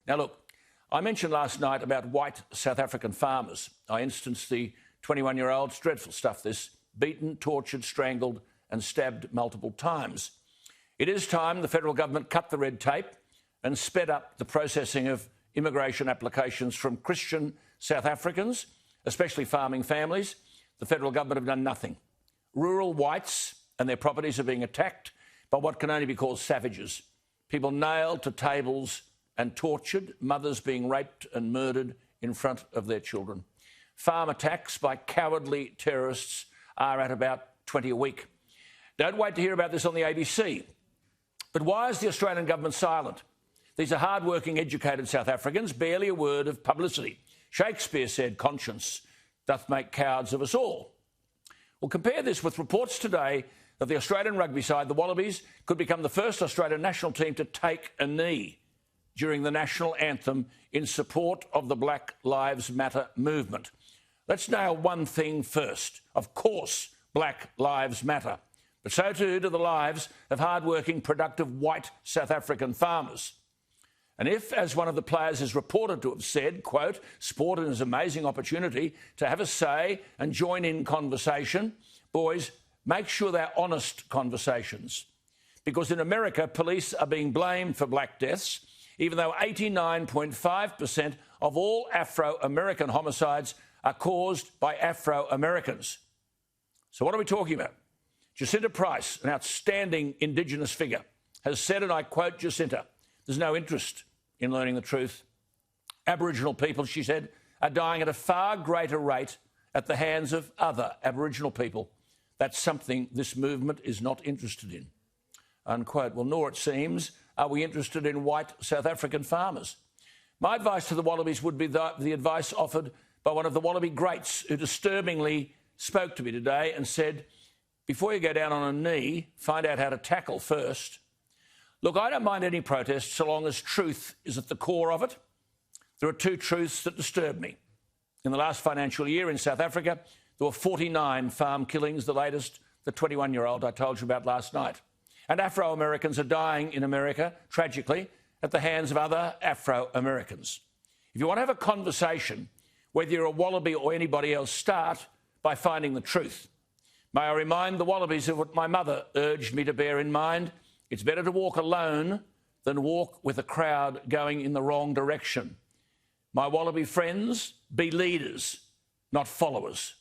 Now, look, I mentioned last night about white South African farmers. I instanced the 21-year-old, it's dreadful stuff this, beaten, tortured, strangled and stabbed multiple times. It is time the federal government cut the red tape and sped up the processing of immigration applications from Christian South Africans, especially farming families. The federal government have done nothing. Rural whites and their properties are being attacked by what can only be called savages. People nailed to tables and tortured, mothers being raped and murdered in front of their children. Farm attacks by cowardly terrorists are at about 20 a week. Don't wait to hear about this on the ABC. But why is the Australian government silent? These are hard-working, educated South Africans, barely a word of publicity. Shakespeare said, "Conscience doth make cowards of us all." Well, compare this with reports today that the Australian rugby side, the Wallabies, could become the first Australian national team to take a knee during the national anthem in support of the Black Lives Matter movement. Let's nail one thing first. Of course, Black Lives Matter. But so too do the lives of hard-working, productive white South African farmers. And if, as one of the players is reported to have said, quote, sport is an amazing opportunity to have a say and join in conversation, boys, make sure they're honest conversations. Because in America, police are being blamed for black deaths, even though 89.5% of all Afro-American homicides are caused by Afro-Americans. So what are we talking about? Jacinta Price, an outstanding Indigenous figure, has said, and I quote Jacinta, "There's no interest in learning the truth. Aboriginal people," she said, "are dying at a far greater rate at the hands of other Aboriginal people. That's something this movement is not interested in." Unquote. Well, nor, it seems, are we interested in white South African farmers. My advice to the Wallabies would be the advice offered by one of the Wallaby greats who disturbingly spoke to me today and said, before you go down on a knee, find out how to tackle first. Look, I don't mind any protest so long as truth is at the core of it. There are two truths that disturb me. In the last financial year in South Africa, there were 49 farm killings, the latest, the 21-year-old I told you about last night. And Afro-Americans are dying in America, tragically, at the hands of other Afro-Americans. If you want to have a conversation, whether you're a Wallaby or anybody else, start by finding the truth. May I remind the Wallabies of what my mother urged me to bear in mind. It's better to walk alone than walk with a crowd going in the wrong direction. My Wallaby friends, be leaders, not followers.